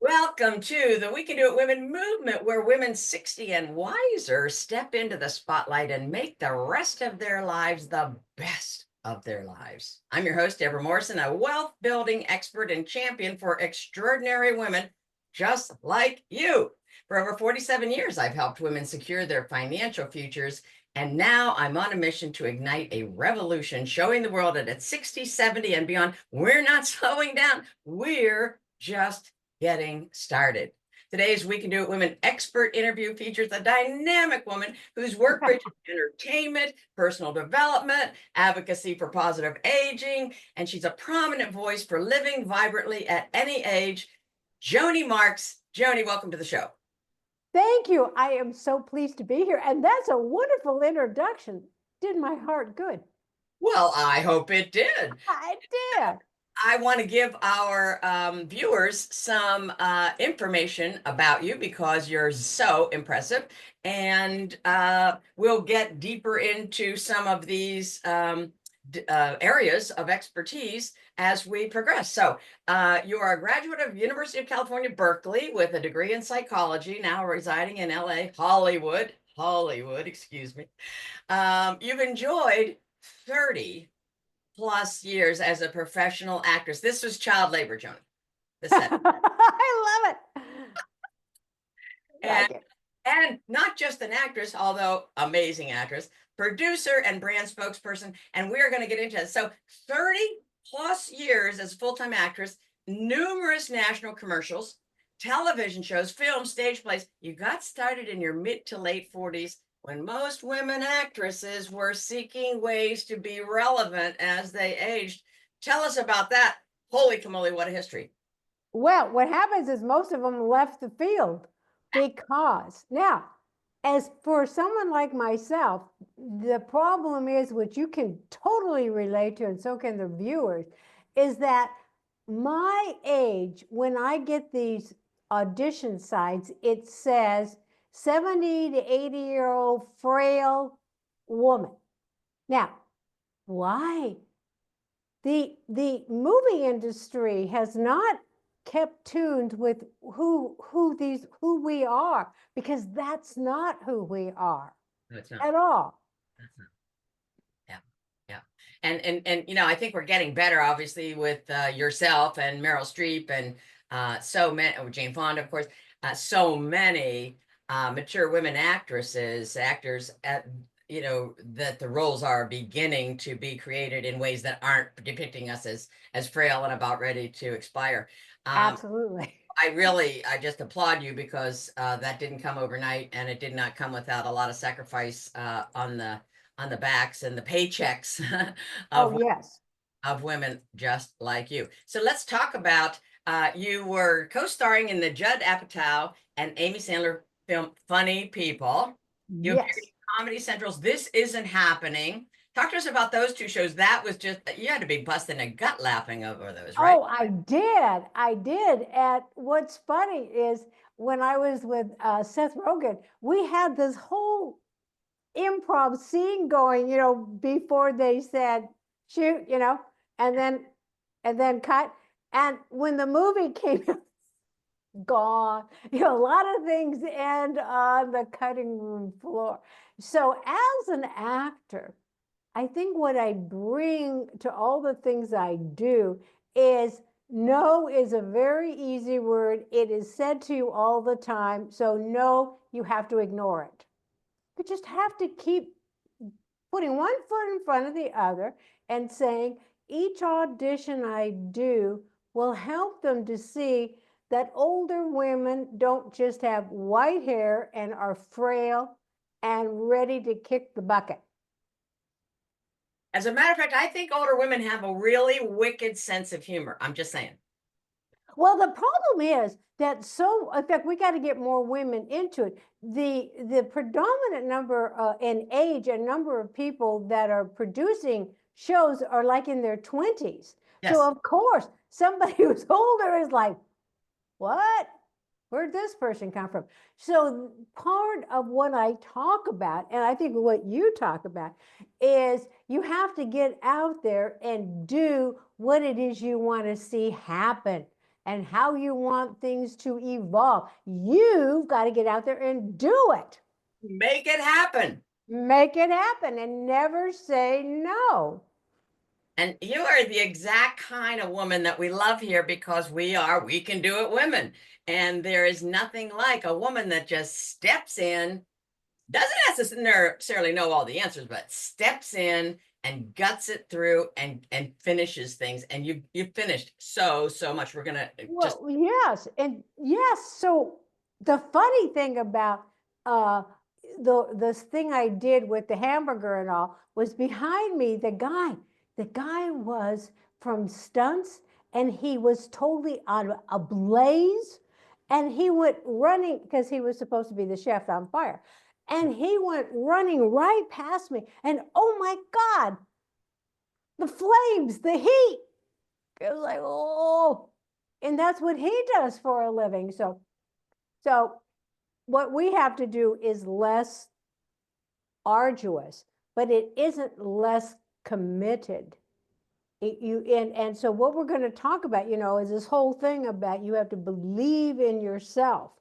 Welcome to the We Can Do It Women movement, where women 60 and wiser step into the spotlight and make the rest of their lives the best of their lives. I'm your host, Debra Morrison, a wealth building expert and champion for extraordinary women just like you. For over 47 years, I've helped women secure their financial futures. And now I'm on a mission to ignite a revolution, showing the world that at 60, 70, and beyond, we're not slowing down. We're just getting started. Today's We Can Do It Women expert interview features a dynamic woman whose work bridges entertainment, personal development, advocacy for positive aging, and she's a prominent voice for living vibrantly at any age. Joanie Marx. Joanie, welcome to the show. Thank you. I am so pleased to be here. And that's a wonderful introduction. Did my heart good. Well, I hope it did. I did. I want to give our viewers some information about you because you're so impressive. And we'll get deeper into some of these areas of expertise as we progress. So you are a graduate of University of California, Berkeley, with a degree in psychology, now residing in LA, Hollywood, excuse me. You've enjoyed 30+ years as a professional actress. This was child labor, Joanie. I love it. And not just an actress, although amazing actress, producer and brand spokesperson. And we're going to get into it. So 30+ years as a full-time actress, numerous national commercials, television shows, films, stage plays. You got started in your mid to late 40s when most women actresses were seeking ways to be relevant as they aged. Tell us about that. Holy camoli, what a history. Well, what happens is most of them left the field because now, as for someone like myself, the problem is, which you can totally relate to, and so can the viewers, is that my age, when I get these audition sites, it says 70 to 80-year-old frail woman. Now, why? The movie industry has not kept tuned with who we are, because that's not who we are at all. Yeah. And you know, I think we're getting better, obviously, with yourself and Meryl Streep and so many, Jane Fonda, of course, so many mature women actors, you know, that the roles are beginning to be created in ways that aren't depicting us as frail and about ready to expire. Absolutely. I just applaud you because that didn't come overnight, and it did not come without a lot of sacrifice on the backs and the paychecks of women just like you. So let's talk about you were co-starring in the Judd Apatow and Amy Sandler film Funny People. You appeared in Comedy Central's This Isn't Happening. Talk to us about those two shows. That was just, you had to be busting a gut laughing over those, right? Oh, I did. And what's funny is when I was with Seth Rogen, we had this whole improv scene going, you know, before they said shoot, you know, and then cut. And when the movie came out, gone, you know, a lot of things end on the cutting room floor. So as an actor, I think what I bring to all the things I do is no is a very easy word. It is said to you all the time. So no, you have to ignore it. You just have to keep putting one foot in front of the other and saying, each audition I do will help them to see that older women don't just have white hair and are frail and ready to kick the bucket. As a matter of fact, I think older women have a really wicked sense of humor. I'm just saying. Well, the problem is that in fact, we got to get more women into it. The predominant number in age and number of people that are producing shows are like in their 20s. Yes. So of course, somebody who's older is like, what? Where'd this person come from? So part of what I talk about, and I think what you talk about, is you have to get out there and do what it is you want to see happen. and how you want things to evolve. You've got to get out there and do it. Make it happen. Make it happen and never say no. And you are the exact kind of woman that we love here because we can do it women. And there is nothing like a woman that just steps in, doesn't necessarily know all the answers, but steps in and guts it through and finishes things. And you've finished so much. We're gonna just Well, yes, and yes. So the funny thing about this thing I did with the hamburger and all was behind me. The guy was from stunts, and he was totally on a blaze, and he went running because he was supposed to be the chef on fire, and he went running right past me, and oh my God, the flames, the heat. It was like, oh, and that's what he does for a living. So what we have to do is less arduous, but it isn't less committed. And so what we're going to talk about, is this whole thing about you have to believe in yourself.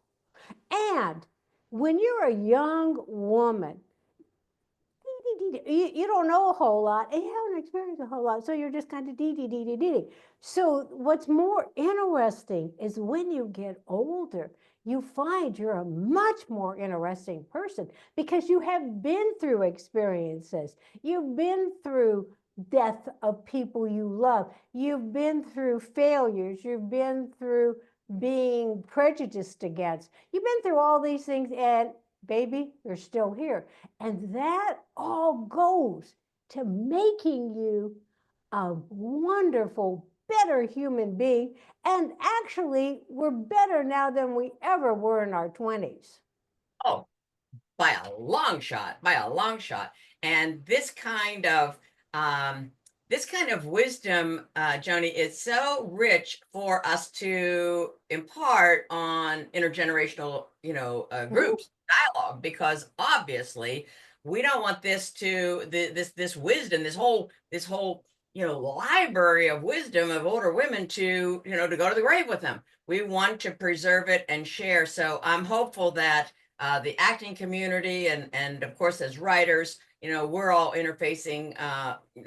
And when you're a young woman, you don't know a whole lot and you haven't experienced a whole lot, so you're just kind of dee. So what's more interesting is when you get older, you find you're a much more interesting person because you have been through experiences. You've been through death of people you love. You've been through failures. You've been through being prejudiced against. You've been through all these things, and baby, you're still here. And that all goes to making you a wonderful, better human being. And actually, we're better now than we ever were in our 20s. oh, by a long shot, by a long shot. And this kind of wisdom, Joanie, is so rich for us to impart on intergenerational, groups, dialogue, because obviously we don't want this wisdom, this whole library of wisdom of older women to go to the grave with them. We want to preserve it and share. So I'm hopeful that the acting community and of course as writers, we're all interfacing,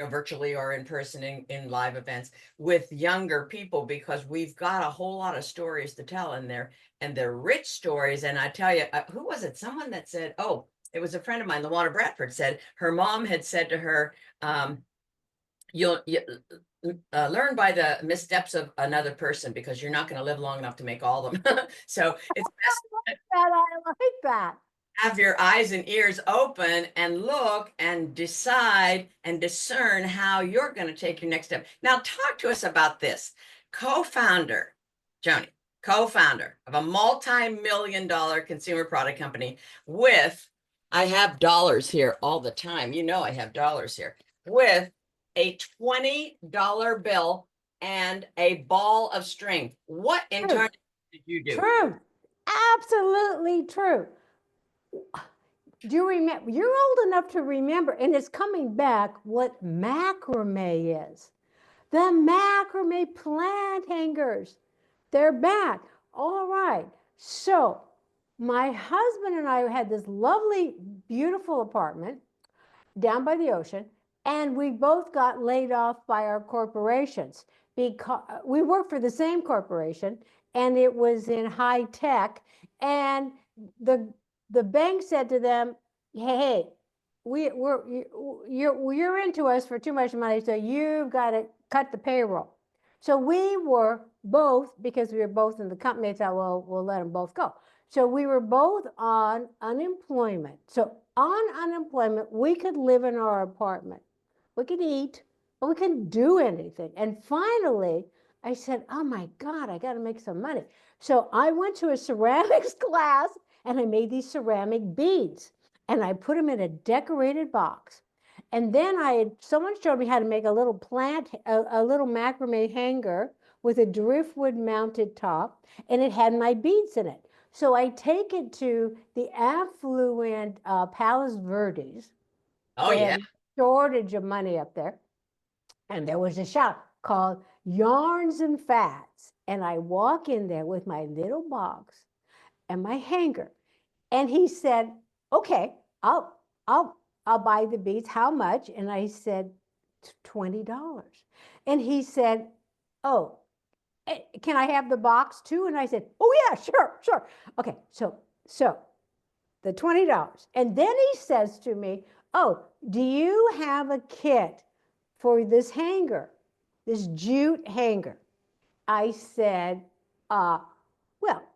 virtually or in person in live events with younger people because we've got a whole lot of stories to tell in there, and they're rich stories. And I tell you, who was it? Someone that said, oh, it was a friend of mine, Lawana Bradford, said her mom had said to her, you'll learn by the missteps of another person because you're not going to live long enough to make all of them. So it's best I like that. have your eyes and ears open and look and decide and discern how you're going to take your next step. Now, talk to us about this. Co-founder, Joanie, co-founder of a multi-million-dollar consumer product company with, I have dollars here all the time. I have dollars here with a $20 bill and a ball of string. What in turn did you do? True. Absolutely true. Do you remember? You're old enough to remember, and it's coming back, what macrame is. The macrame plant hangers. They're back. All right. So my husband and I had this lovely, beautiful apartment down by the ocean, and we both got laid off by our corporations because we worked for the same corporation, and it was in high tech. And the bank said to them, "Hey, you're into us for too much money, so you've got to cut the payroll." So we were both, because we were both in the company, thought, well, we'll let them both go. So we were both on unemployment. So on unemployment, we could live in our apartment. We could eat, but we couldn't do anything. And finally, I said, oh my God, I got to make some money. So I went to a ceramics class and I made these ceramic beads and I put them in a decorated box. And then someone showed me how to make a little a little macrame hanger with a driftwood mounted top, and it had my beads in it. So I take it to the affluent Palos Verdes. Oh, They yeah. had a shortage of money up there. And there was a shop called Yarns and Fats. And I walk in there with my little box and my hanger. And he said, okay, I'll buy the beads. How much? And I said, $20. And he said, oh, can I have the box too? And I said, oh yeah, sure. Okay, so the $20. And then he says to me, oh, do you have a kit for this hanger, this jute hanger? I said, well,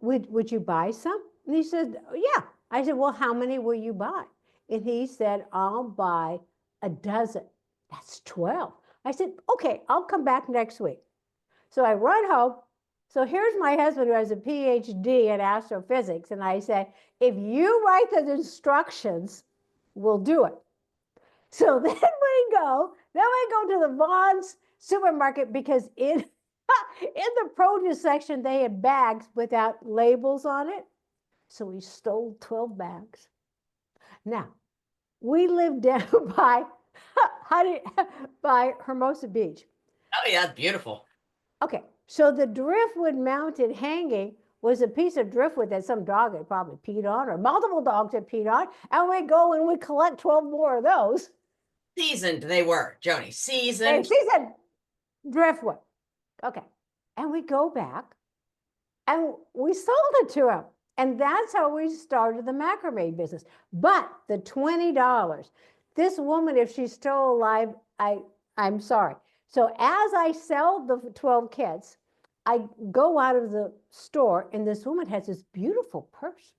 would you buy some? And he said, yeah. I said, well, how many will you buy? And he said, I'll buy a dozen. That's 12. I said, okay, I'll come back next week. So I run home. So here's my husband who has a PhD in astrophysics. And I say, if you write the instructions, we'll do it. So then we go to the Vaughn's supermarket because in the produce section, they had bags without labels on it. So we stole 12 bags. Now, we lived down by, by Hermosa Beach. Oh yeah, it's beautiful. Okay, so the driftwood mounted hanging was a piece of driftwood that some dog had probably peed on, or multiple dogs had peed on, and we go and we collect 12 more of those. Seasoned they were, Joanie, seasoned. Seasoned driftwood. Okay, and we go back and we sold it to him. And that's how we started the macrame business. But the $20, this woman, if she's still alive, I'm sorry. So as I sell the 12 kits, I go out of the store and this woman has this beautiful purse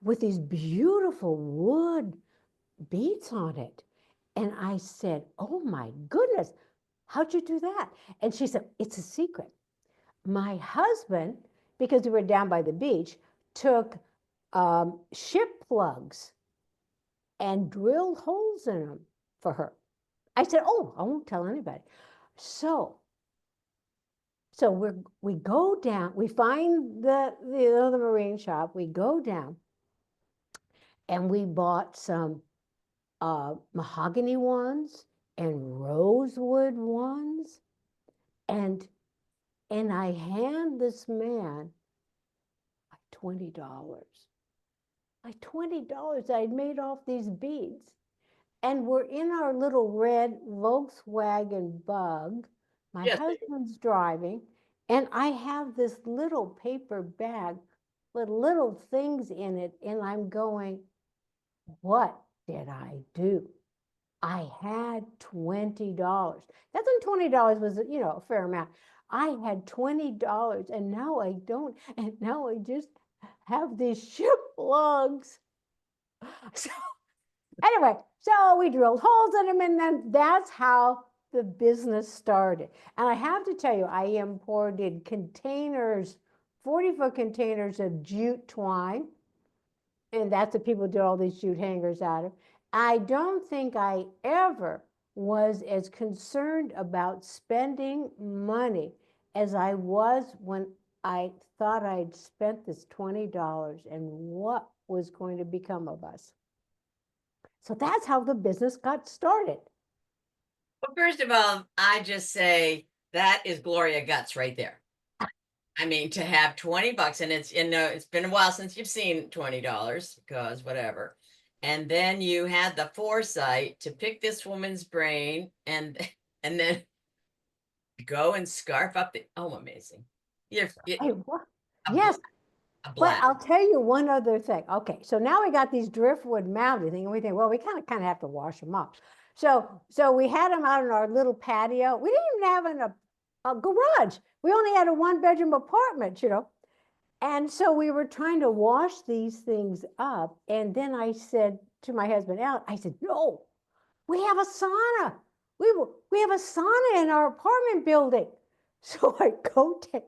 with these beautiful wood beads on it. And I said, oh my goodness, how'd you do that? And she said, it's a secret. My husband, because we were down by the beach, took ship plugs and drilled holes in them for her. I said, oh, I won't tell anybody. So we go down, we find the marine shop, we go down and we bought some mahogany ones and rosewood ones. And I hand this man $20. Like $20 I'd made off these beads. And we're in our little red Volkswagen Bug. My husband's driving, and I have this little paper bag with little things in it, and I'm going, what did I do? I had $20. That's when $20 was, a fair amount. I had $20, and now I don't, and now I just have these ship plugs. So anyway, so we drilled holes in them, and then that's how the business started. And I have to tell you, I imported containers, 40-foot containers of jute twine, and that's what people did all these jute hangers out of. I don't think I ever was as concerned about spending money as I was when I thought I'd spent this $20 and what was going to become of us. So that's how the business got started. Well, first of all, I just say that is Gloria Guts right there. I mean, to have $20, and it's been a while since you've seen $20 because whatever. And then you had the foresight to pick this woman's brain and then go and scarf up the amazing. Yes, but I'll tell you one other thing. Okay, so now we got these driftwood mounted thing, and we think, well, we kind of have to wash them up. So we had them out in our little patio. We didn't even have a garage. We only had a one-bedroom apartment, And so we were trying to wash these things up. And then I said to my husband, Al, I said, no, we have a sauna. We have a sauna in our apartment building. So I go take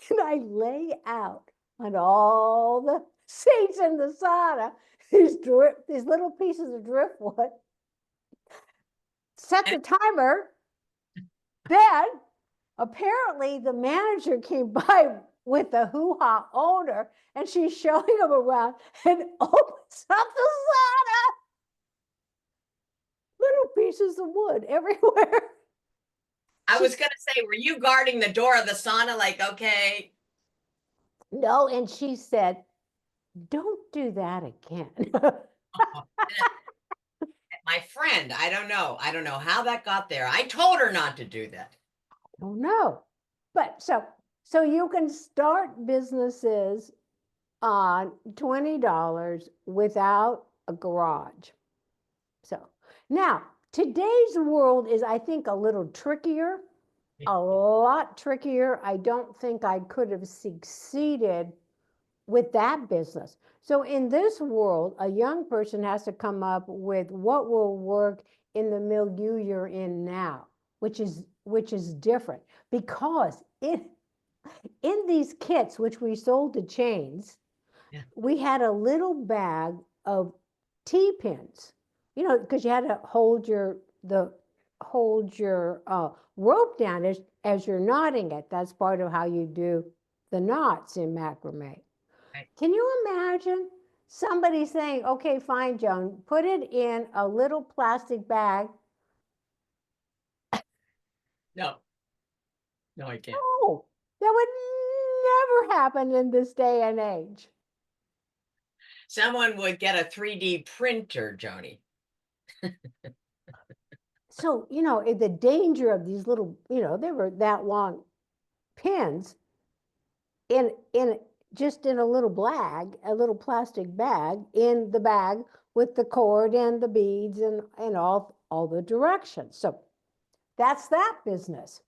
and I lay out on all the seats in the sauna these little pieces of driftwood. Set the timer. Then apparently the manager came by with the hoo-ha owner, and she's showing him around and opens up the sauna. Little pieces of wood everywhere. I was going to say, were you guarding the door of the sauna? Like, okay. No, and she said, don't do that again. My friend, I don't know. I don't know how that got there. I told her not to do that. Oh no. But so you can start businesses on $20 without a garage. So now today's world is, I think, a little trickier, a lot trickier. I don't think I could have succeeded with that business. So in this world, a young person has to come up with what will work in the milieu you're in now, which is different because in these kits, which we sold to chains, Yeah. we had a little bag of T-pins, because you had to hold your rope down as you're knotting it. That's part of how you do the knots in macrame. Right. Can you imagine somebody saying, okay, fine, Joan, put it in a little plastic bag? No, no, I can't. Oh, that would never happen in this day and age. Someone would get a 3D printer, Joanie. So, the danger of these little, they were that long pins in just in a little bag, a little plastic bag, in the bag with the cord and the beads and all the directions. So that's that business.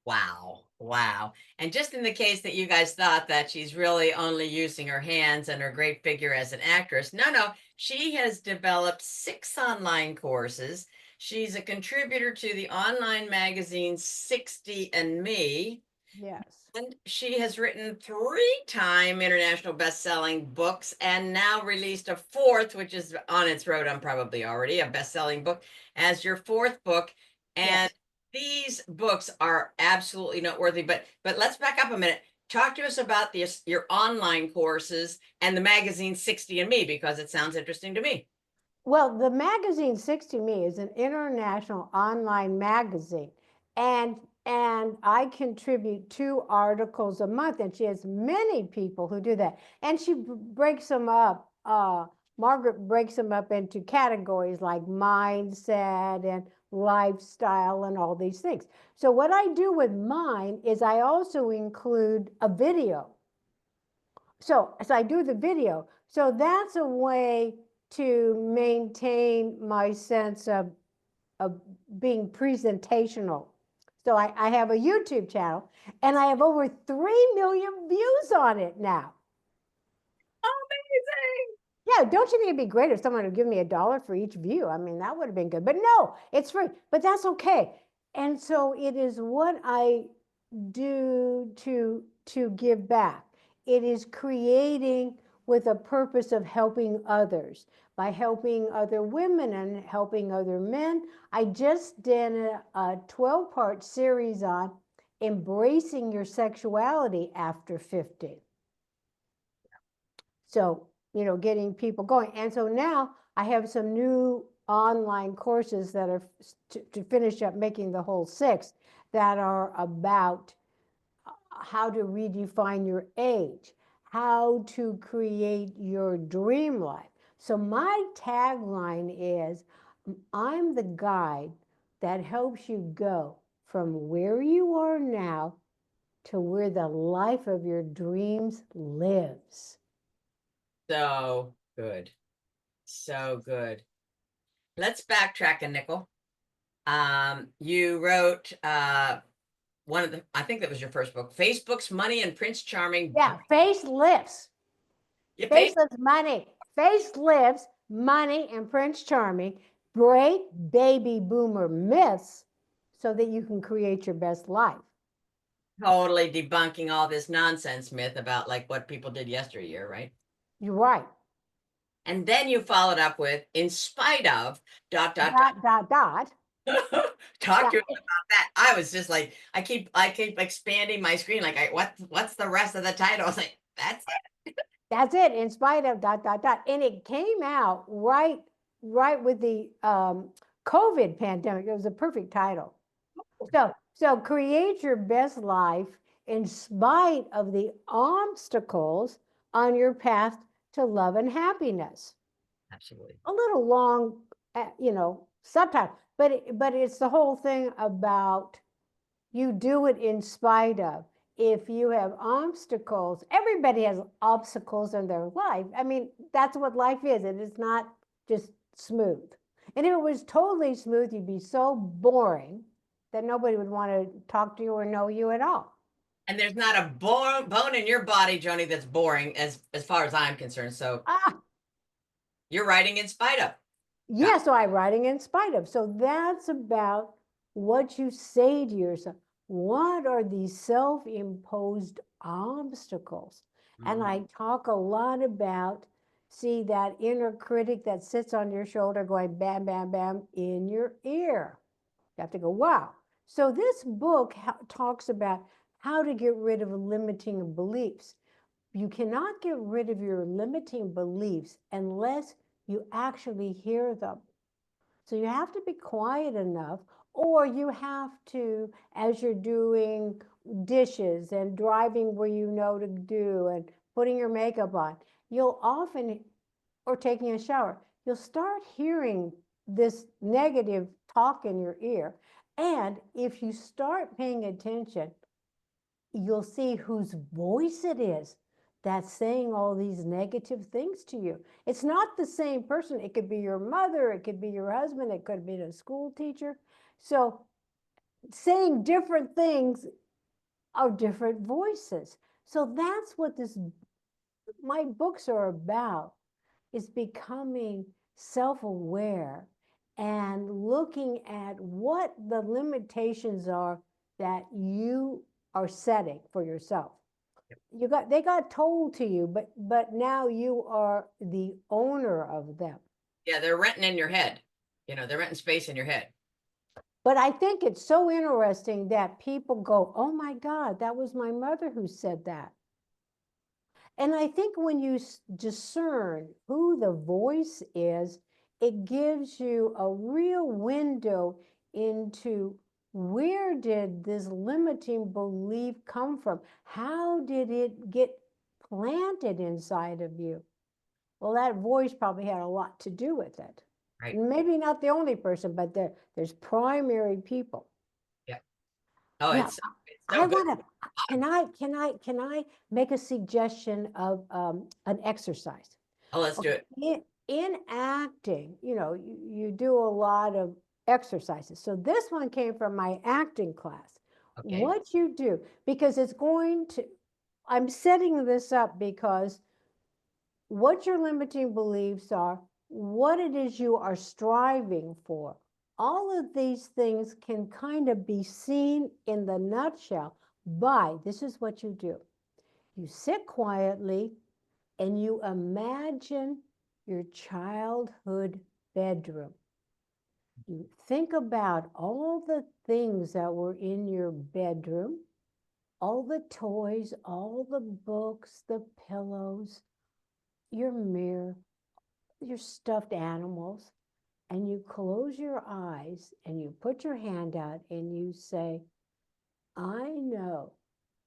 Wow. Wow. And just in the case that you guys thought that she's really only using her hands and her great figure as an actress, no, she has developed 6 online courses. She's a contributor to the online magazine 60 and Me. Yes. And she has written 3-time international best-selling books and now released a 4th, which is on its road. I'm probably already a best-selling book as your 4th book. And Yes. these books are absolutely noteworthy. But let's back up a minute. Talk to us about your online courses and the magazine 60 and Me, because it sounds interesting to me. Well, the magazine 60 Me is an international online magazine, and I contribute 2 articles a month, and she has many people who do that, and she breaks them up. Margaret breaks them up into categories like mindset and lifestyle and all these things. So what I do with mine is I also include a video. So I do the video. So that's a way to maintain my sense of being presentational. So I have a YouTube channel and I have over 3 million views on it now. Amazing. Yeah, don't you think it'd be great if someone would give me $1 for each view? I mean, that would have been good. But no, it's free. But that's okay. And so it is what I do to give back. It is creating with a purpose of helping others, by helping other women and helping other men. I just did a 12-part series on embracing your sexuality after 50. So, getting people going. And so now I have some new online courses that are to finish up making the whole 6 that are about how to redefine your age, how to create your dream life. So my tagline is, I'm the guide that helps you go from where you are now to where the life of your dreams lives. So good. So good. Let's backtrack a nickel. You wrote one of the, I think that was your first book, Facebook's Money and Prince Charming. Yeah, facelifts. Yeah, Facelifts money. Facelifts money and Prince Charming. Break baby boomer myths so that you can create your best life. totally debunking all this nonsense myth about like what people did yesteryear, right? You're right. And then you followed up with, in spite of dot dot Dot, dot, dot. talk Yeah, to us about that. I was just like, I keep expanding my screen. Like, what's the rest of the title? I was like, that's it. In spite of dot, dot, dot. And it came out right with the COVID pandemic. It was a perfect title. So create your best life in spite of the obstacles on your path to love and happiness. Absolutely. A little long, sometimes, but it's the whole thing about you do it in spite of. If you have obstacles, everybody has obstacles in their life. I mean, that's what life is. It is not just smooth. And if it was totally smooth, you'd be so boring that nobody would want to talk to you or know you at all. And there's not a bone in your body, Joanie, that's boring as far as I'm concerned. So Ah, you're writing in spite of. yeah, so I'm writing in spite of. So that's about what you say to yourself. What are these self-imposed obstacles? And I talk a lot about, see that inner critic that sits on your shoulder going bam, bam, bam in your ear. You have to go, wow. So this book talks about how to get rid of limiting beliefs. You cannot get rid of your limiting beliefs unless you actually hear them. So you have to be quiet enough, or you have to, as you're doing dishes and driving where you know to do and putting your makeup on, you'll often, or taking a shower, you'll start hearing this negative talk in your ear. And if you start paying attention, you'll see whose voice it is that's saying all these negative things to you. It's not the same person. It could be your mother, it could be your husband, it could be a school teacher. So saying different things are different voices. So that's what my books are about, is becoming self-aware and looking at what the limitations are that you are setting for yourself. They got told to you, but now you are the owner of them. Yeah, they're renting in your head. They're renting space in your head. But I think it's so interesting that people go, oh my God, that was my mother who said that. And I think when you discern who the voice is, it gives you a real window into where did this limiting belief come from? How did it get planted inside of you? Well, that voice probably had a lot to do with it. Right. Maybe not the only person, but there's primary people. Yeah. Oh, Yeah, it's I so good. want to. Can I make a suggestion of an exercise? Oh, let's do Okay. it. In acting, you do a lot of exercises. So this one came from my acting class. Okay. What you do, because I'm setting this up because what your limiting beliefs are, what it is you are striving for. All of these things can kind of be seen in the nutshell by this is what you do. You sit quietly and you imagine your childhood bedroom. You think about all the things that were in your bedroom, all the toys, all the books, the pillows, your mirror, your stuffed animals, and you close your eyes and you put your hand out and you say, I know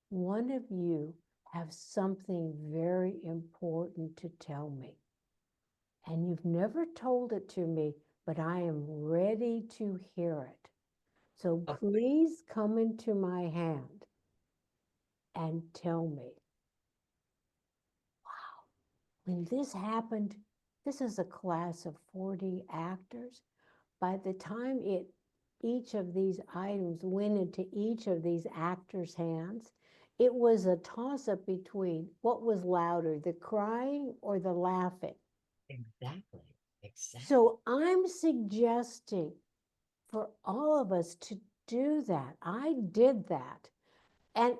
one of you have something very important to tell me. And you've never told it to me, but I am ready to hear it. So please come into my hand and tell me. Wow. When this happened, this is a class of 40 actors. By the time each of these items went into each of these actors' hands, it was a toss-up between what was louder, the crying or the laughing. Exactly. Exactly. So I'm suggesting for all of us to do that. I did that. And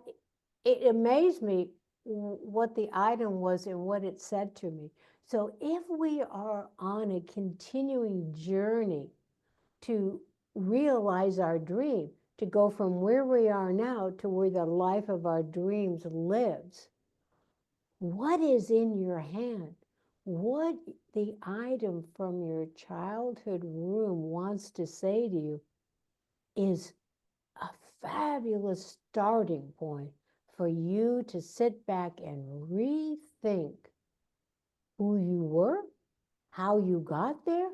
it amazed me what the item was and what it said to me. So if we are on a continuing journey to realize our dream, to go from where we are now to where the life of our dreams lives, what is in your hand? What the item from your childhood room wants to say to you is a fabulous starting point for you to sit back and rethink who you were, how you got there,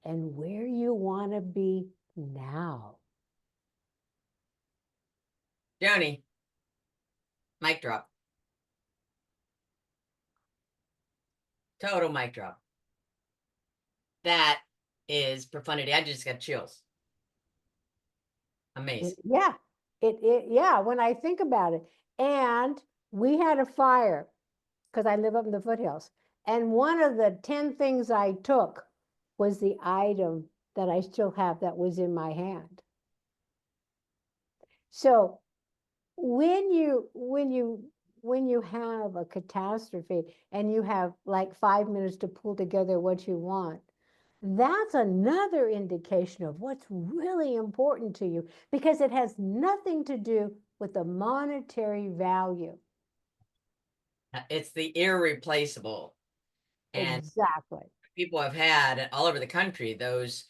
and where you want to be now. Joanie, mic drop. Total mic drop. That is profundity. I just got chills. Amazing. Yeah, yeah, when I think about it. And we had a fire because I live up in the foothills. And one of the 10 things I took was the item that I still have that was in my hand. So when you have a catastrophe and you have like 5 minutes to pull together what you want, that's another indication of what's really important to you, because it has nothing to do with the monetary value. It's the irreplaceable. And Exactly. people have had all over the country those,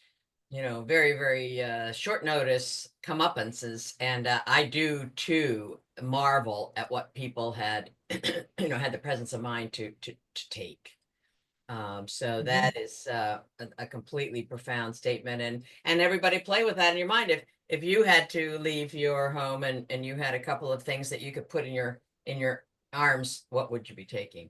very, very short notice comeuppances. And I do too marvel at what people had, had the presence of mind to take. So that is a completely profound statement, and everybody play with that in your mind. If you had to leave your home and you had a couple of things that you could put in your arms, what would you be taking?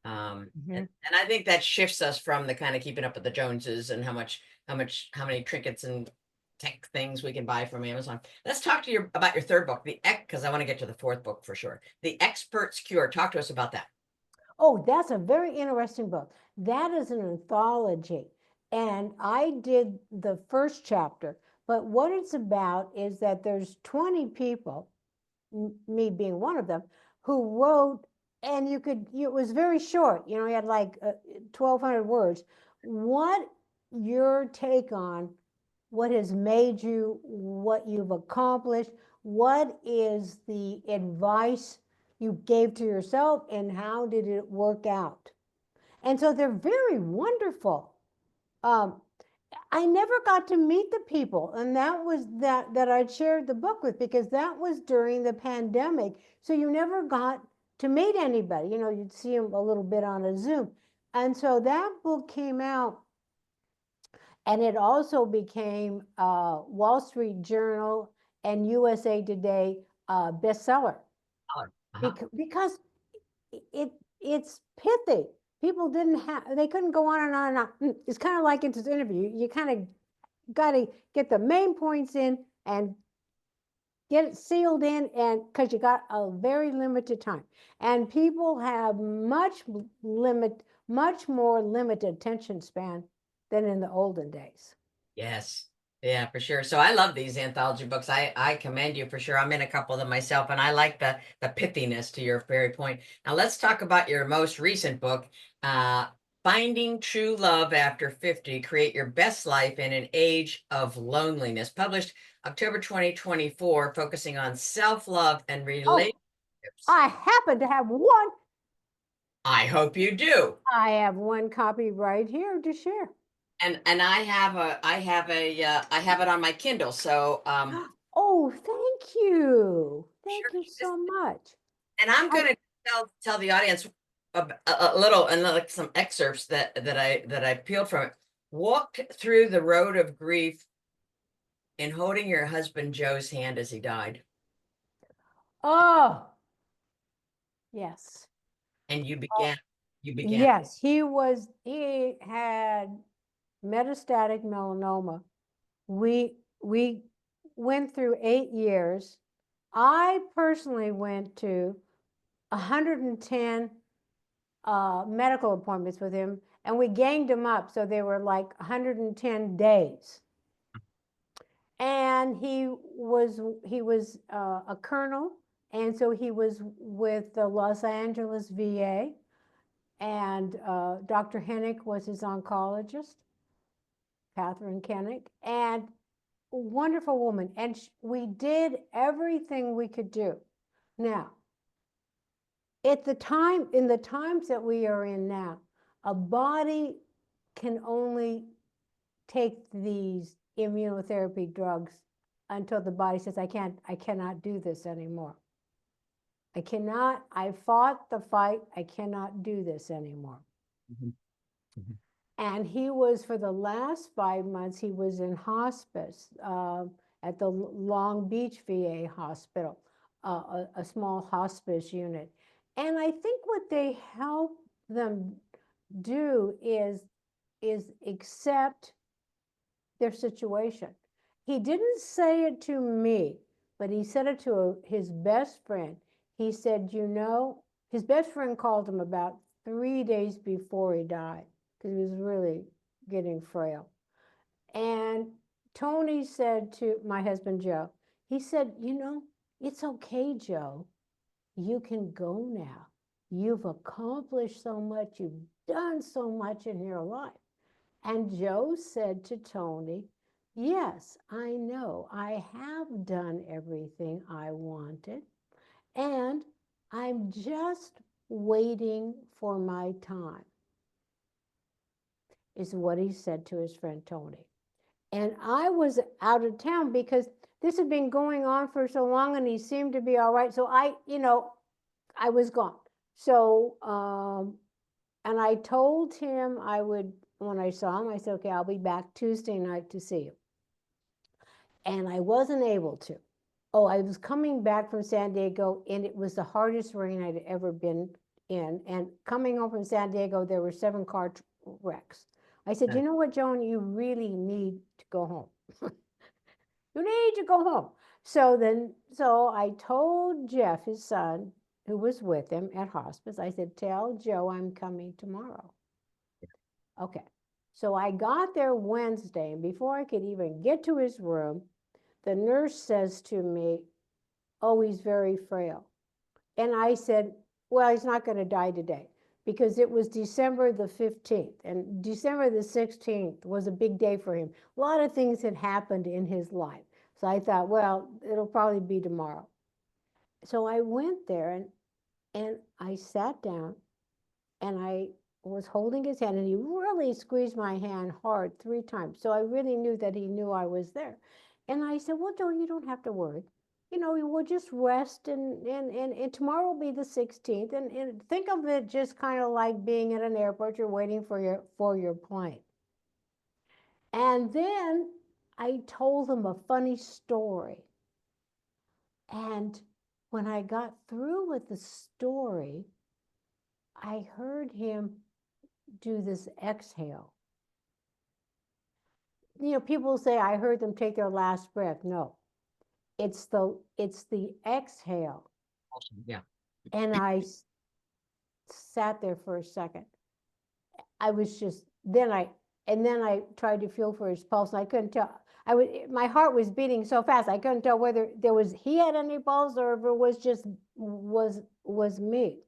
And I think that shifts us from the kind of keeping up with the Joneses and how many trinkets and tech things we can buy from Amazon. Let's talk to you about your third book, because I want to get to the fourth book for sure. The Expert's Cure. Talk to us about that. Oh, that's a very interesting book. That is an anthology. And I did the first chapter, but what it's about is that there's 20 people, me being one of them, who wrote, and it was very short, you had like 1,200 words. What your take on what has made you, what you've accomplished, what is the advice you gave to yourself, and how did it work out? And so they're very wonderful. I never got to meet the people, and that was that I shared the book with, because that was during the pandemic. So you never got to meet anybody. You'd see them a little bit on a Zoom. And so that book came out, and it also became Wall Street Journal and USA Today bestseller. Because it's pithy. People they couldn't go on and on and on. It's kind of like into this interview. You kind of got to get the main points in and get it sealed in, and because you got a very limited time, and people have much more limited attention span than in the olden days. Yes. Yeah, for sure. So I love these anthology books. I commend you for sure. I'm in a couple of them myself, and I like the pithiness, to your very point. Now let's talk about your most recent book, Finding True Love After 50, Create Your Best Life in an Age of Loneliness, published October 2024, focusing on self-love and relationships. I happen to have one. I hope you do. I have one copy right here to share. And I have it on my Kindle. So oh, thank you. Thank you so much. And I'm going to tell the audience a little, and like some excerpts that I peeled from it. Walked through the road of grief in holding your husband Joe's hand as he died. Oh, yes. And you began. Yes, he had metastatic melanoma. We went through 8 years. I personally went to 110 medical appointments with him, and we ganged him up, so they were like 110 days. And he was a colonel, and so he was with the Los Angeles VA, and Dr. Hennick was his oncologist, Catherine Kennick, and a wonderful woman. And we did everything we could do. Now, in the times that we are in now, a body can only take these immunotherapy drugs until the body says, I cannot do this anymore. I fought the fight. I cannot do this anymore. Mhm. Mhm. And he was, for the last 5 months, he was in hospice at the Long Beach VA hospital, a small hospice unit. And I think what they help them do is accept their situation. He didn't say it to me, but he said it to his best friend. He said, you know, his best friend called him about 3 days before he died because he was really getting frail. And Tony said to my husband, Joe, he said, you know, it's okay, Joe. You can go now. You've accomplished so much. You've done so much in your life. And Joe said to Tony, yes, I know. I have done everything I wanted. And I'm just waiting for my time, is what he said to his friend Tony. And I was out of town because this had been going on for so long and he seemed to be all right. So I was gone. So, and I told him when I saw him, I said, okay, I'll be back Tuesday night to see you. And I wasn't able to. Oh, I was coming back from San Diego and it was the hardest rain I'd ever been in. And coming home from San Diego, there were 7 car wrecks. I said, you know what, Joan, you really need to go home. You need to go home. So I told Jeff, his son, who was with him at hospice, I said, tell Joe I'm coming tomorrow. Okay. So I got there Wednesday, and before I could even get to his room, the nurse says to me, oh, he's very frail. And I said, well, he's not going to die today, because it was December the 15th, and December the 16th was a big day for him. A lot of things had happened in his life. So I thought, well, it'll probably be tomorrow. So I went there and I sat down and I was holding his hand and he really squeezed my hand hard 3 times. So I really knew that he knew I was there. And I said, well, Joe, you don't have to worry. You know, we'll just rest and tomorrow will be the 16th. And think of it just kind of like being at an airport, you're waiting for your plane. And then I told him a funny story. And when I got through with the story, I heard him do this exhale. You know, people say, I heard them take their last breath. No, it's the exhale. Awesome. Yeah. And I sat there for a second. I was just, then I tried to feel for his pulse and I couldn't tell. My heart was beating so fast. I couldn't tell whether he had any pulse or if it was just, was me.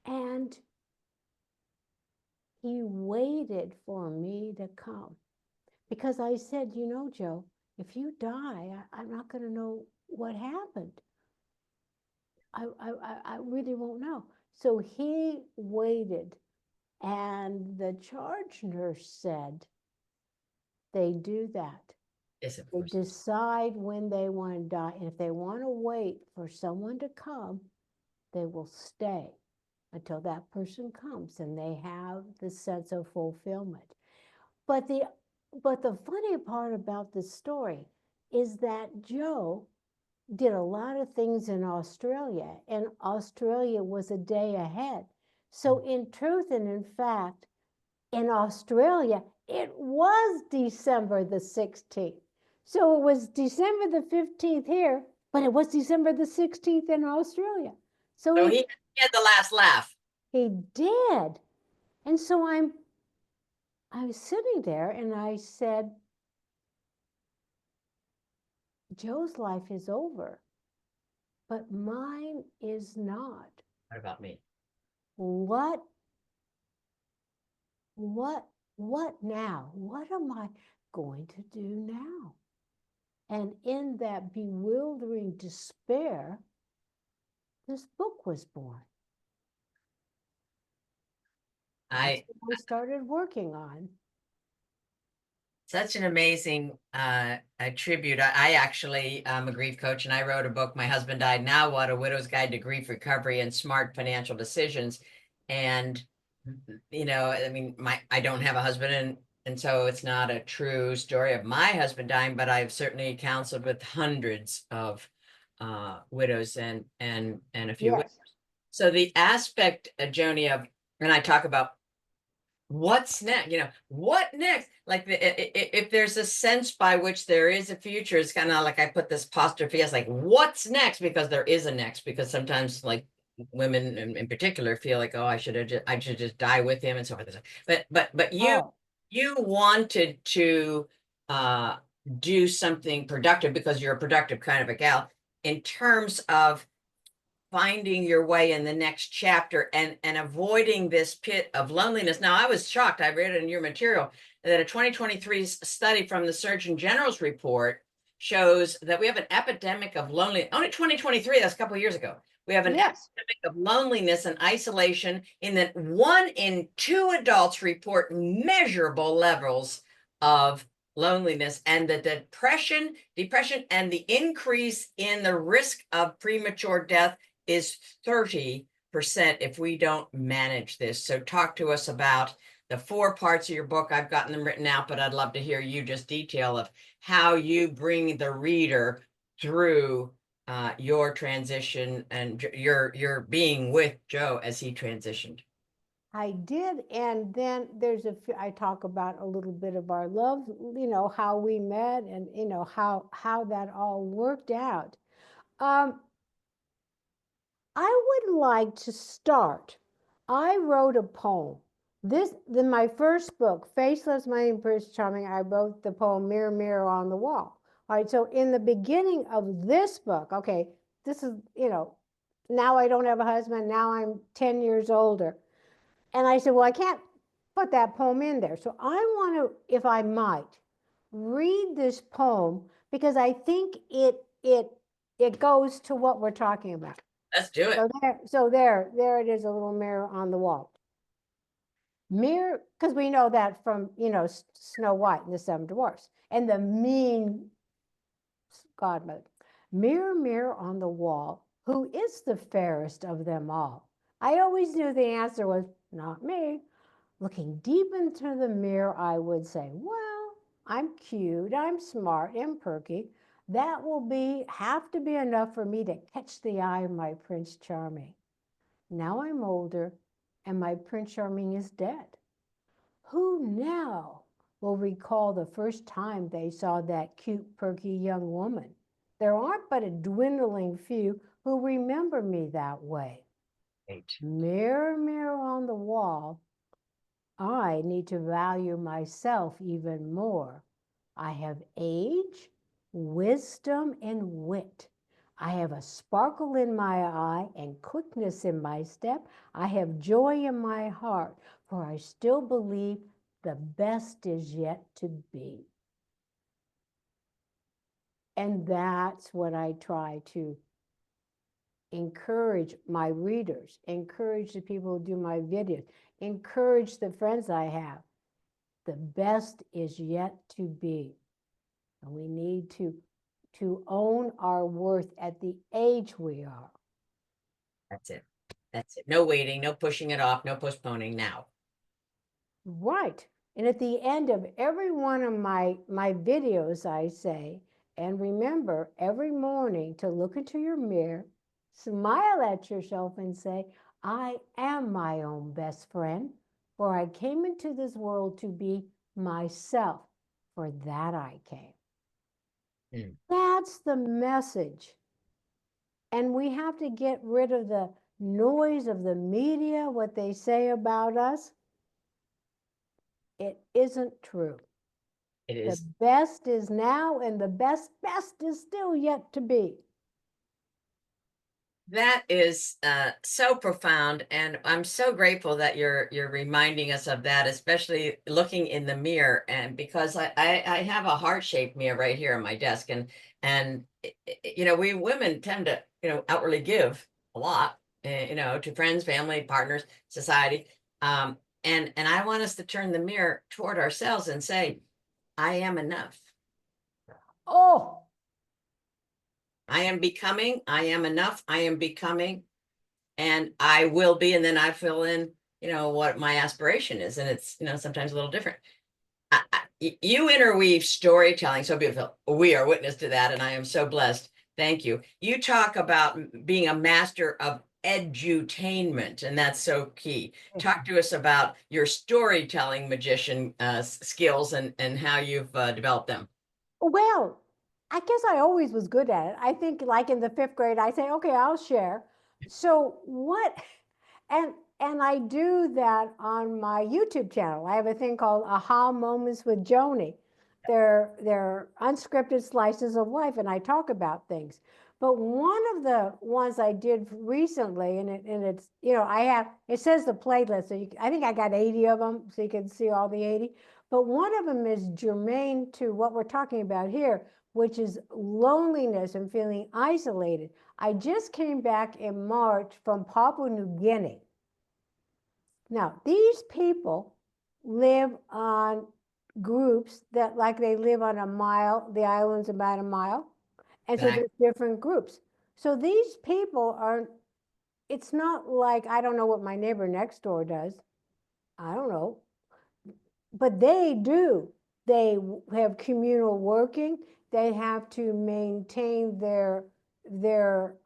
And he waited for me to come because I said, you know, Joe, if you die, I'm not going to know what happened. I really won't know. So he waited, and the charge nurse said they do that. Yes, of They course. decide when they want to die, and if they want to wait for someone to come, they will stay until that person comes and they have the sense of fulfillment. But the funny part about this story is that Joe did a lot of things in Australia, and Australia was a day ahead. So in truth and in fact, in Australia, it was December the 16th. So it was December the 15th here, but it was December the 16th in Australia. So he had the last laugh. he did. And so I was sitting there and I said, Joe's life is over, but mine is not. What about me? What now? What am I going to do now? And in that bewildering despair, this book was born. I That's what I started working on. Such an amazing a tribute. I actually am a grief coach, and I wrote a book. My husband died. Now what? A Widow's Guide to Grief Recovery and Smart Financial Decisions. And I mean, I don't have a husband, and so it's not a true story of my husband dying, but I've certainly counseled with hundreds of widows and a few widows. Yes, So the aspect, Joni, of and I talk about what's next, what next, like if there's a sense by which there is a future, it's kind of like I put this apostrophe as like what's next, because there is a next, because sometimes like women in particular feel like, oh, I should just die with him and so forth. But oh, you wanted to uh do something productive, because you're a productive kind of a gal, in terms of finding your way in the next chapter and avoiding this pit of loneliness. Now, I was shocked. I read it in your material that a 2023 study from the Surgeon General's report shows that we have an epidemic of loneliness. Only 2023, that's a couple of years ago. We have an yes. epidemic of loneliness and isolation, in that 1 in 2 adults report measurable levels of loneliness, and the depression and the increase in the risk of premature death is 30% if we don't manage this. So talk to us about the 4 parts of your book. I've gotten them written out, but I'd love to hear you just detail of how you bring the reader through your transition and your being with Joe as he transitioned. I did, and then I talk about a little bit of our love, how we met, and how that all worked out. Um, I would like to start. I wrote a poem. In my first book, Faceless, Mighty, Prince Charming, I wrote the poem Mirror, Mirror on the Wall. All right, so in the beginning of this book, okay, this is, now I don't have a husband, now I'm 10 years older. And I said, well, I can't put that poem in there. So I want to, if I might, read this poem, because I think it goes to what we're talking about. Let's do it. So there it is, a little mirror on the wall. Mirror, because we know that from, Snow White and the Seven Dwarfs, and the mean godmother. Mirror, mirror on the wall, who is the fairest of them all? I always knew the answer was not me. Looking deep into the mirror, I would say, well, I'm cute, I'm smart, and perky. That will have to be enough for me to catch the eye of my Prince Charming. Now I'm older, and my Prince Charming is dead. Who now will recall the first time they saw that cute, perky young woman? There aren't but a dwindling few who remember me that way. Great. Mirror, mirror on the wall, I need to value myself even more. I have age, wisdom, and wit. I have a sparkle in my eye and quickness in my step. I have joy in my heart, for I still believe the best is yet to be. And that's what I try to encourage my readers, encourage the people who do my videos, encourage the friends I have. The best is yet to be. And we need to own our worth at the age we are. That's it. That's it. No waiting, no pushing it off, no postponing. Now. Right. And at the end of every one of my videos, I say, and remember every morning to look into your mirror, smile at yourself, and say, I am my own best friend, for I came into this world to be myself. For that I came. Mm. That's the message. And we have to get rid of the noise of the media, what they say about us. It isn't true. It The is. best is now, and the best is still yet to be. That is so profound, and I'm so grateful that you're reminding us of that, especially looking in the mirror. And because I have a heart-shaped mirror right here on my desk, and we women tend to outwardly give a lot, to friends, family, partners, society, and I want us to turn the mirror toward ourselves and say, I am enough. Oh, I am becoming, I am enough, I am becoming, and I will be. And then I fill in, what my aspiration is. And it's, sometimes a little different. You interweave storytelling so beautiful. We are witness to that, and I am so blessed. Thank you. You talk about being a master of edutainment, and that's so key. Talk to us about your storytelling magician skills and how you've developed them. well, I guess I always was good at it. I think like in the fifth grade, I say, okay, I'll share. So what, and I do that on my YouTube channel. I have a thing called Aha Moments with Joanie. They're unscripted slices of life, and I talk about things. But one of the ones I did recently, and it's, I have, it says the playlist. So I think I got 80 of them, so you can see all the 80. But one of them is germane to what we're talking about here, which is loneliness and feeling isolated. I just came back in March from Papua New Guinea. Now, these people live on groups that, like, they live on a mile, the island's about a mile. And so there's different groups. So these people are, it's not like, I don't know what my neighbor next door does. I don't know. But they do. They have communal working. They have to maintain their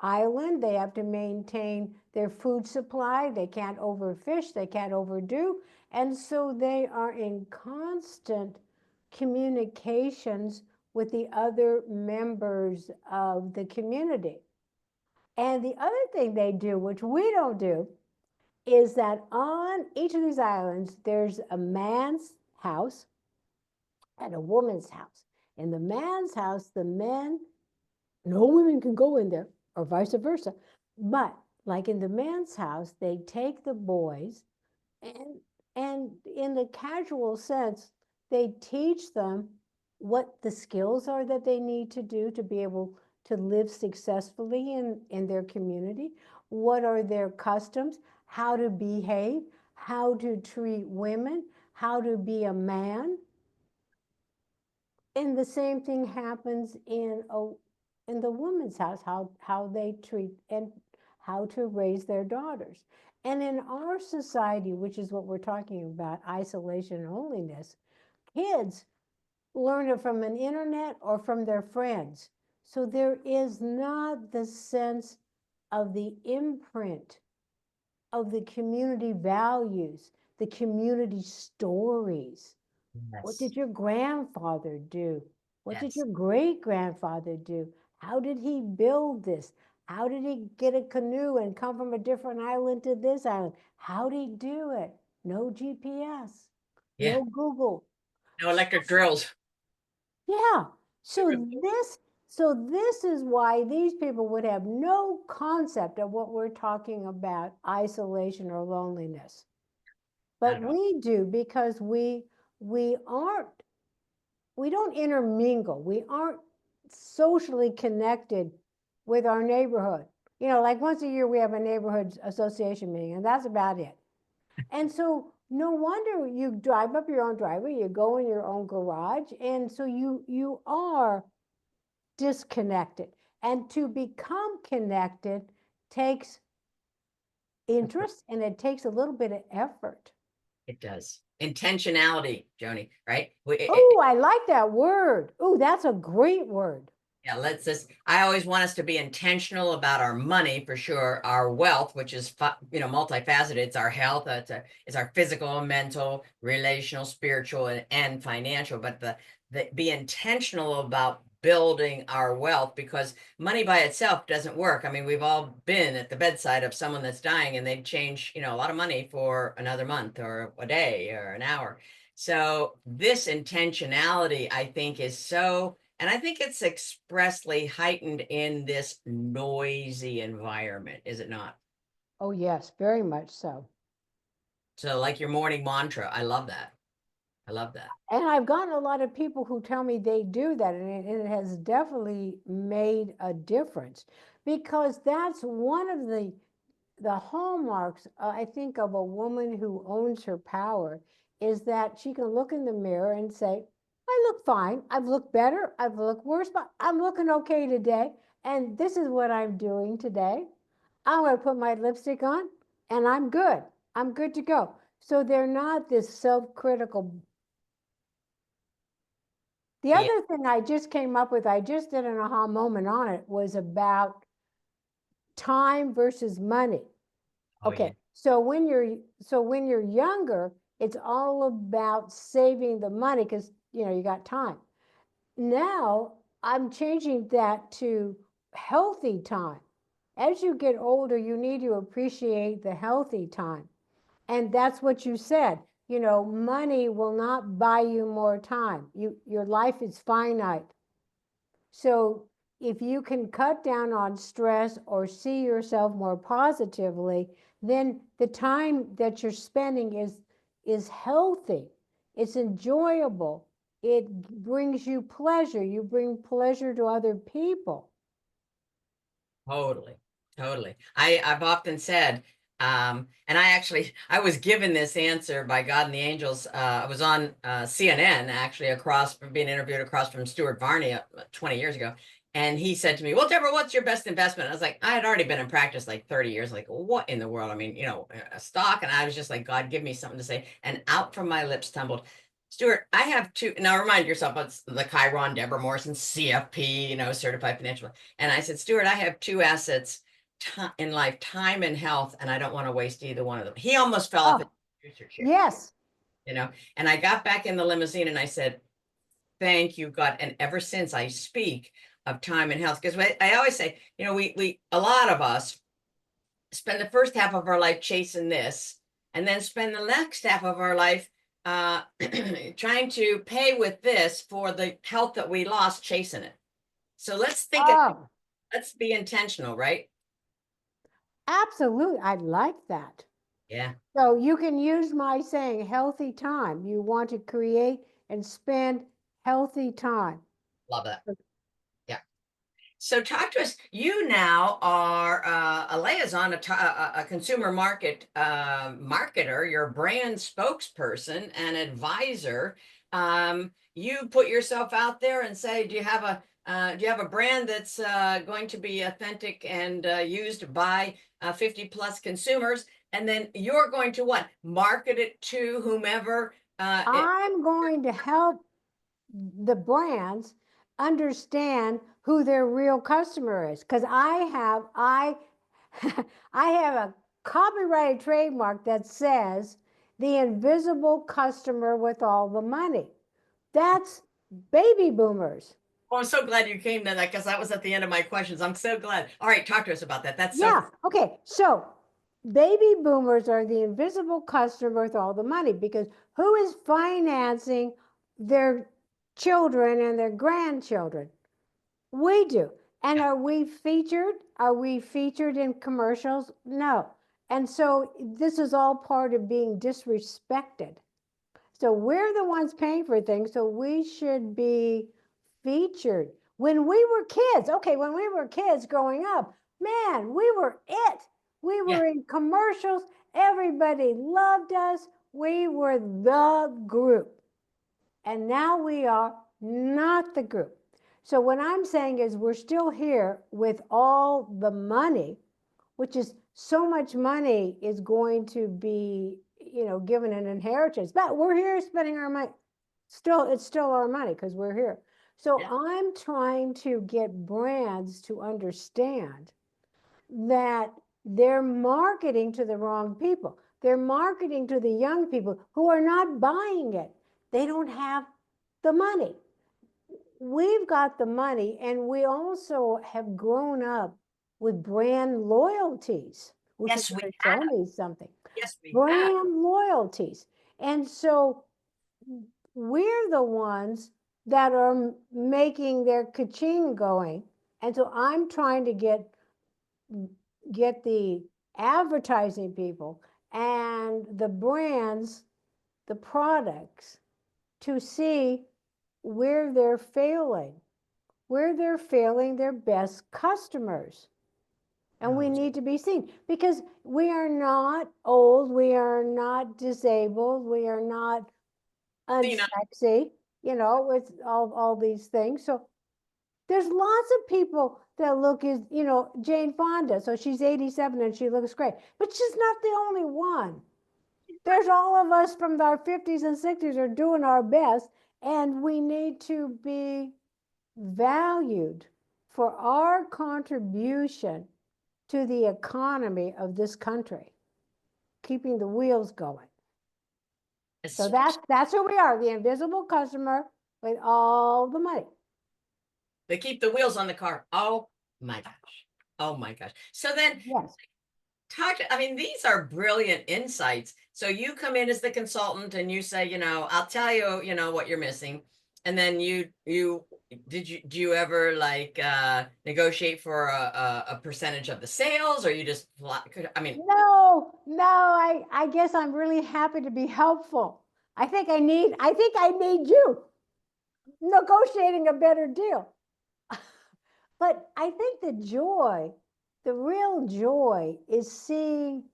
island. They have to maintain their food supply. They can't overfish. They can't overdo. And so they are in constant communications with the other members of the community. And the other thing they do, which we don't do, is that on each of these islands, there's a man's house and a woman's house. In the man's house, the men, no women can go in there, or vice versa. But like in the man's house, they take the boys and in the casual sense, they teach them what the skills are that they need to do to be able to live successfully in their community. What are their customs, how to behave, how to treat women, how to be a man. And the same thing happens in the woman's house, how they treat and how to raise their daughters. And in our society, which is what we're talking about, isolation and loneliness, kids learn it from an internet or from their friends. So there is not the sense of the imprint of the community values, the community stories. What Yes. did your grandfather do? What did Yes. your great grandfather do? How did he build this? How did he get a canoe and come from a different island to this island? How did he do it? No GPS, Yeah. no Google. No electric drills. Yeah. So this is why these people would have no concept of what we're talking about, isolation or loneliness. Not But at all. we do, because we aren't we don't intermingle. We aren't socially connected with our neighborhood. Like once a year we have a neighborhood association meeting, and that's about it. And so no wonder you drive up your own driveway, you go in your own garage, and so you are disconnected. And to become connected takes interest, and it takes a little bit of effort. It does. Intentionality, Joni, right? Oh, I like that word. Oh, that's a great word. Yeah, let's just, I always want us to be intentional about our money for sure, our wealth, which is, multifaceted. It's our health, it's our physical, mental, relational, spiritual, and financial. But be intentional about building our wealth, because money by itself doesn't work. I mean, we've all been at the bedside of someone that's dying, and they'd change, a lot of money for another month or a day or an hour. So this intentionality, I think, is so, and I think it's expressly heightened in this noisy environment, is it not? Oh, yes, very much so. So, like your morning mantra, I love that. I love that. And I've gotten a lot of people who tell me they do that, and it has definitely made a difference, because that's one of the hallmarks, I think, of a woman who owns her power, is that she can look in the mirror and say, I look fine. I've looked better. I've looked worse, but I'm looking okay today. And this is what I'm doing today. I'm going to put my lipstick on and I'm good. I'm good to go. So they're not this self-critical. The Yeah. other thing I just came up with, I just did an aha moment on it, was about time versus money. Oh, yeah. Okay, so when you're younger, it's all about saving the money because you got time. Now I'm changing that to healthy time. As you get older, you need to appreciate the healthy time. And that's what you said. Money will not buy you more time. Your life is finite. So if you can cut down on stress or see yourself more positively, then the time that you're spending is healthy. It's enjoyable. It brings you pleasure. You bring pleasure to other people. Totally, totally. I've often said, and I was given this answer by God and the Angels. I was on CNN actually, across from being interviewed across from Stuart Varney 20 years ago. And he said to me, "Well, Deborah, what's your best investment?" I was like, I had already been in practice like 30 years. Like, what in the world? I mean, a stock. And I was just like, God, give me something to say. And out from my lips tumbled, Stuart, I have two. Now remind yourself, it's the Chiron, Debra Morrison, CFP, certified financial. And I said, Stuart, I have two assets in life, time and health, and I don't want to waste either one of them. He almost fell off his Oh, producer chair, yes. and I got back in the limousine and I said, thank you, God. And ever since I speak of time and health, because I always say, a lot of us spend the first half of our life chasing this, and then spend the next half of our life uh, trying to pay with this for the health that we lost chasing it. So Oh, let's be intentional, right? absolutely. I like that. Yeah, So you can use my saying healthy time. You want to create and spend healthy time. love that. Yeah. So talk to us. You now are a liaison, a consumer market marketer. You're a brand spokesperson and advisor. You put yourself out there and say, do you have a brand that's going to be authentic and used by 50 plus consumers? And then you're going to what? Market it to whomever. I'm going to help the brands understand who their real customer is because I have a copyrighted trademark that says the invisible customer with all the money. That's baby boomers. Oh, I'm so glad you came to that because that was at the end of my questions. I'm so glad. All right, talk to us about that. That's so. Yeah. Okay. So baby boomers are the invisible customer with all the money because who is financing their children and their grandchildren? We do. And Yeah. are we featured? Are we featured in commercials? No. And so this is all part of being disrespected. So we're the ones paying for things, so we should be featured. When we were kids, okay, when we were kids growing up, man, we were it. We Yeah. were in commercials. Everybody loved us. We were the group. And now we are not the group. So what I'm saying is we're still here with all the money, which is so much money is going to be, given an inheritance. But we're here spending our money. It's still our money because we're here. So Yeah. I'm trying to get brands to understand that they're marketing to the wrong people. They're marketing to the young people who are not buying it. They don't have the money. We've got the money, and we also have grown up with brand loyalties, which is Yes, we going to show have. me something. Yes, we have. Brand loyalties. And so we're the ones that are making their kaching going. And so I'm trying to get the advertising people and the brands, the products, to see where they're their best customers. And we Oh, need to be seen because we are not old, we are not disabled, we are not Cena. unsexy. with all these things. So there's lots of people that look as, Jane Fonda. So she's 87 and she looks great, but she's not the only one. There's all of us from our 50s and 60s are doing our best, and we need to be valued for our contribution to the economy of this country, keeping the wheels going. So that's who we are, the invisible customer with all the money. They keep the wheels on the car. Oh my gosh. Oh my gosh. So then Yes. these are brilliant insights. So you come in as the consultant and you say, I'll tell you, what you're missing. And then do you ever negotiate for a percentage of the sales, or you just, No, I guess I'm really happy to be helpful. I think I need you negotiating a better deal. But I think the real joy is seeing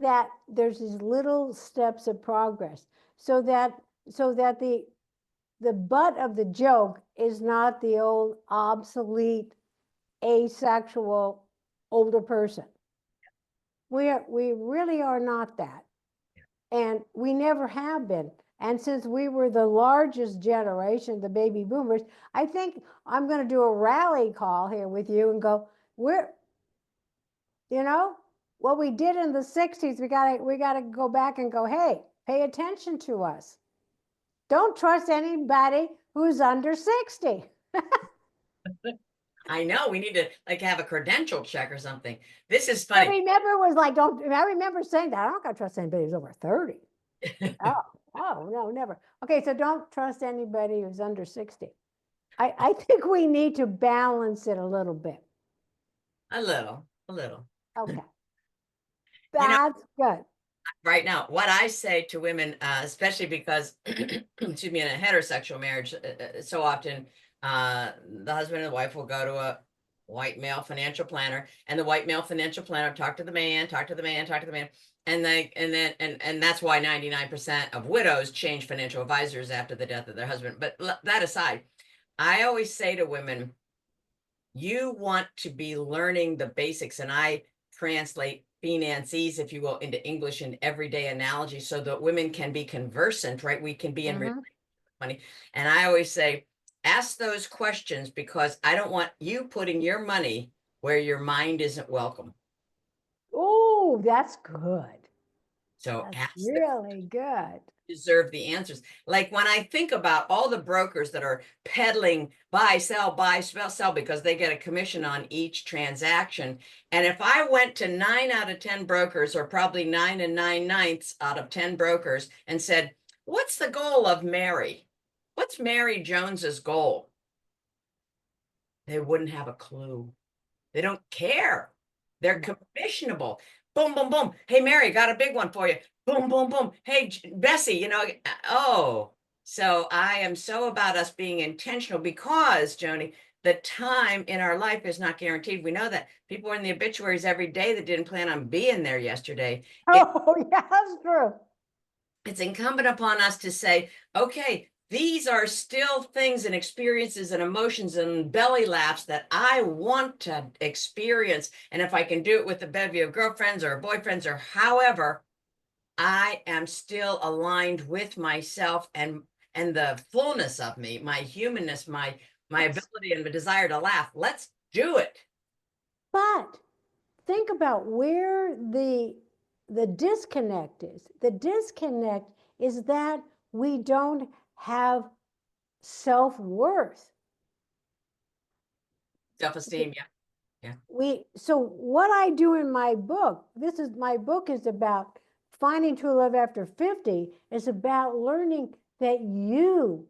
that there's these little steps of progress, so that the butt of the joke is not the old obsolete asexual older person. We really are not that, and we never have been. And since we were the largest generation, the baby boomers, I think I'm going to do a rally call here with you and go, what we did in the 60s, we got to go back and go, hey, pay attention to us. Don't trust anybody who's under 60. I know we need to have a credential check or something. This is funny. I remember saying that. I don't got to trust anybody who's over 30. Oh, no, never. Okay, so don't trust anybody who's under 60. I think we need to balance it a little bit. A little. Okay. That's good. Right now, what I say to women, especially because, excuse me, in a heterosexual marriage, so often the husband and the wife will go to a white male financial planner, and the white male financial planner talk to the man, and that's why 99% of widows change financial advisors after the death of their husband. But that aside, I always say to women, you want to be learning the basics, and I translate finances, if you will, into English and everyday analogy so that women can be conversant, right? We can be in money. And I always say, ask those questions, because I don't want you putting your money where your mind isn't welcome. Oh, that's good. So that's really good. Deserve the answers. Like when I think about all the brokers that are peddling buy, sell, because they get a commission on each transaction. And if I went to 9 out of 10 brokers, or probably 9 9/9 out of 10 brokers, and said, what's the goal of Mary? What's Mary Jones's goal? They wouldn't have a clue. They don't care. They're commissionable. Boom, boom, boom. Hey, Mary, got a big one for you. Boom, boom, boom. Hey, Bessie, so I am so about us being intentional, because, Joanie, the time in our life is not guaranteed. We know that people are in the obituaries every day that didn't plan on being there yesterday. Oh, yeah, that's true. It's incumbent upon us to say, okay, these are still things and experiences and emotions and belly laughs that I want to experience. And if I can do it with a bevy of girlfriends or boyfriends or however, I am still aligned with myself and the fullness of me, my humanness, my ability and the desire to laugh. Let's do it. But think about where the disconnect is. The disconnect is that we don't have self-worth. Self-esteem, yeah. So what I do in my book, my book is about finding true love after 50, is about learning that you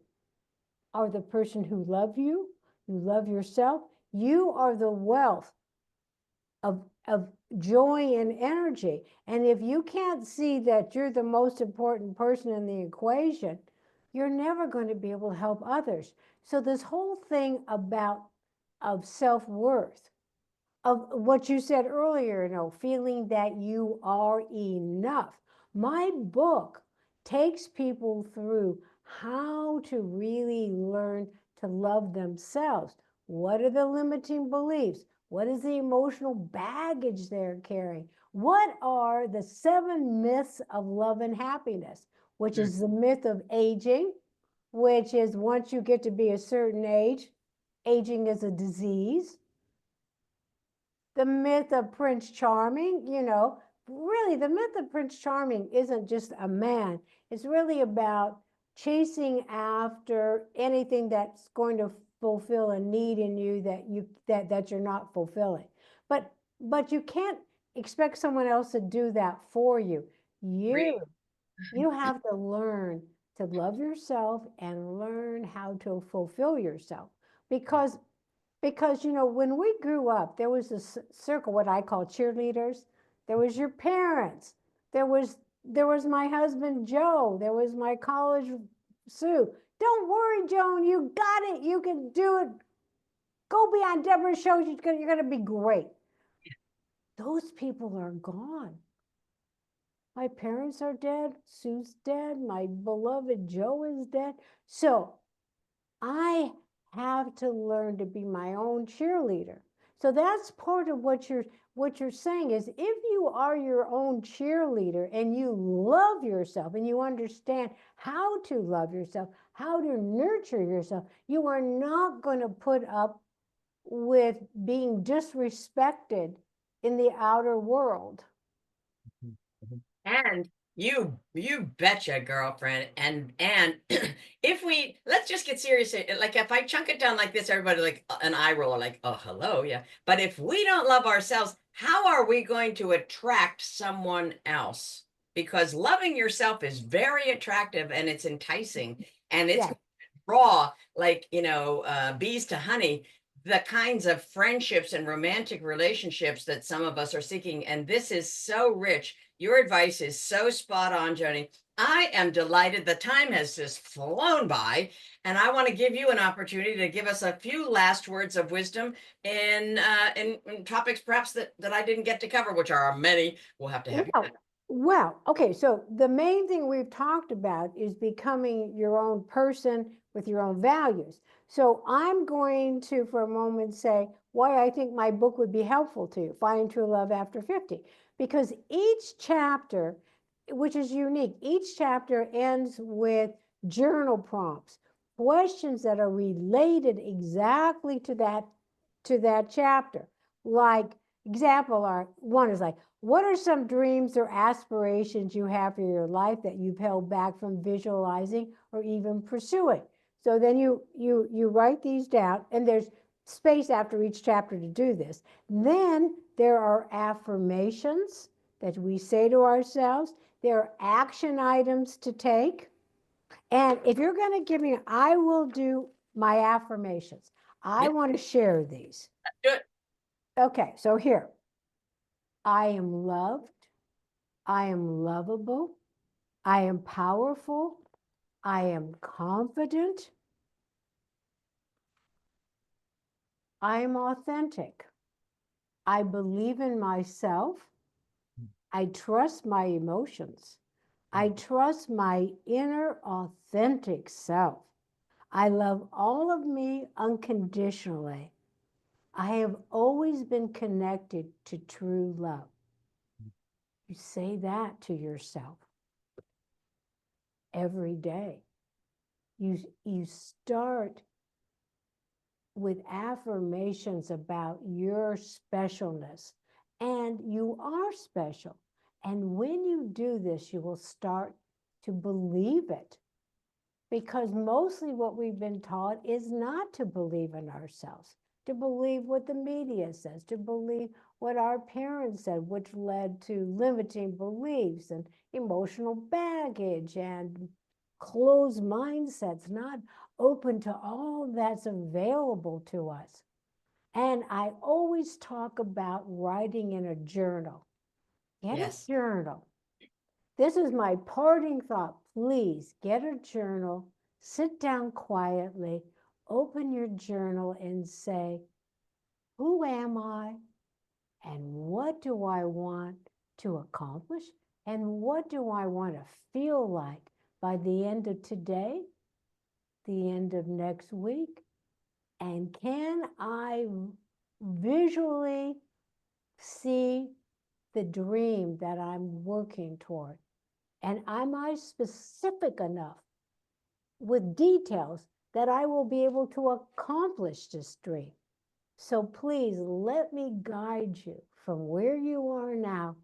are the person who love you love yourself, you are the wealth of joy and energy. And if you can't see that you're the most important person in the equation, you're never going to be able to help others. So this whole thing of self-worth, of what you said earlier, feeling that you are enough. My book takes people through how to really learn to love themselves. What are the limiting beliefs? What is the emotional baggage they're carrying? What are the 7 myths of love and happiness, which is the myth of aging, which is once you get to be a certain age, aging is a disease. The myth of Prince Charming, really the myth of Prince Charming isn't just a man. It's really about chasing after anything that's going to fulfill a need in you that you're not fulfilling. But you can't expect someone else to do that for you. You have to learn to love yourself and learn how to fulfill yourself. Because when we grew up, there was a circle, what I call cheerleaders. There was your parents. There was my husband Joe. There was my college Sue. Don't worry, Joan, you got it. You can do it. Go be on Deborah's show. You're going to be great. Those people are gone. My parents are dead. Sue's dead. My beloved Joe is dead. So I have to learn to be my own cheerleader. So that's part of what you're saying is if you are your own cheerleader and you love yourself and you understand how to love yourself, how to nurture yourself, you are not going to put up with being disrespected in the outer world. And you betcha, girlfriend. And if let's just get serious. Like if I chunk it down like this, everybody like an eye roll, like, oh, hello, yeah. But if we don't love ourselves, how are we going to attract someone else? Because loving yourself is very attractive and it's enticing and it's Yes. raw, like bees to honey, the kinds of friendships and romantic relationships that some of us are seeking. And this is so rich. Your advice is so spot on, Joanie. I am delighted. The time has just flown by, and I want to give you an opportunity to give us a few last words of wisdom in topics perhaps that I didn't get to cover, which are many. We'll have to have you. Well, okay, so the main thing we've talked about is becoming your own person with your own values. So I'm going to, for a moment, say why I think my book would be helpful to you, Finding True Love After 50. Because each chapter, which is unique, each chapter ends with journal prompts, questions that are related exactly to that chapter. Like one is like, what are some dreams or aspirations you have for your life that you've held back from visualizing or even pursuing? So then you write these down, and there's space after each chapter to do this. Then there are affirmations that we say to ourselves. There are action items to take. And if you're going to give me, I will do my affirmations. I want to share these. Do it. Okay, so here. I am loved. I am lovable. I am powerful. I am confident. I am authentic. I believe in myself. I trust my emotions. I trust my inner authentic self. I love all of me unconditionally. I have always been connected to true love. You say that to yourself every day. You start with affirmations about your specialness, and you are special. And when you do this, you will start to believe it, because mostly what we've been taught is not to believe in ourselves, to believe what the media says, to believe what our parents said, which led to limiting beliefs and emotional baggage and closed mindsets, not open to all that's available to us. And I always talk about writing in a journal. Get a journal. This is my parting thought. Please get a journal, sit down quietly, open your journal and say, who am I? And what do I want to accomplish? And what do I want to feel like by the end of today, the end of next week? And can I visually see the dream that I'm working toward? And am I specific enough with details that I will be able to accomplish this dream? So please let me guide you from where you are now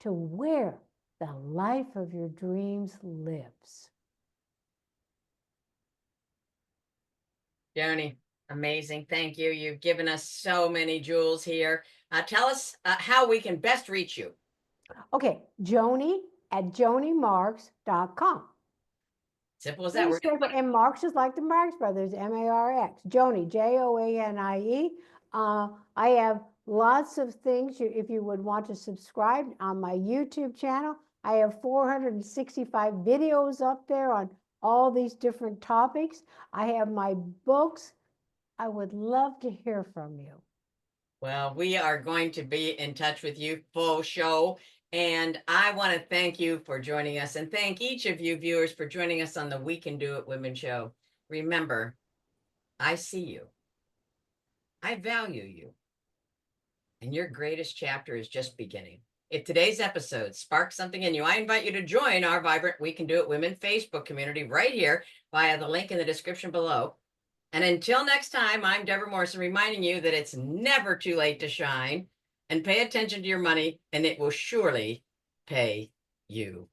to where the life of your dreams lives. Joanie, amazing. Thank you. You've given us so many jewels here. Tell us how we can best reach you. Okay, Joanie at joaniemarx.com. Simple as that. Pretty straightforward. And Marx is like the Marx Brothers, M-A-R-X. Joanie, Joanie. I have lots of things if you would want to subscribe on my YouTube channel. I have 465 videos up there on all these different topics. I have my books. I would love to hear from you. Well, we are going to be in touch with you full show. And I want to thank you for joining us and thank each of you viewers for joining us on the We Can Do It Women show. Remember, I see you. I value you. And your greatest chapter is just beginning. If today's episode sparked something in you, I invite you to join our vibrant We Can Do It Women Facebook community right here via the link in the description below. And until next time, I'm Debra Morrison reminding you that it's never too late to shine, and pay attention to your money and it will surely pay you.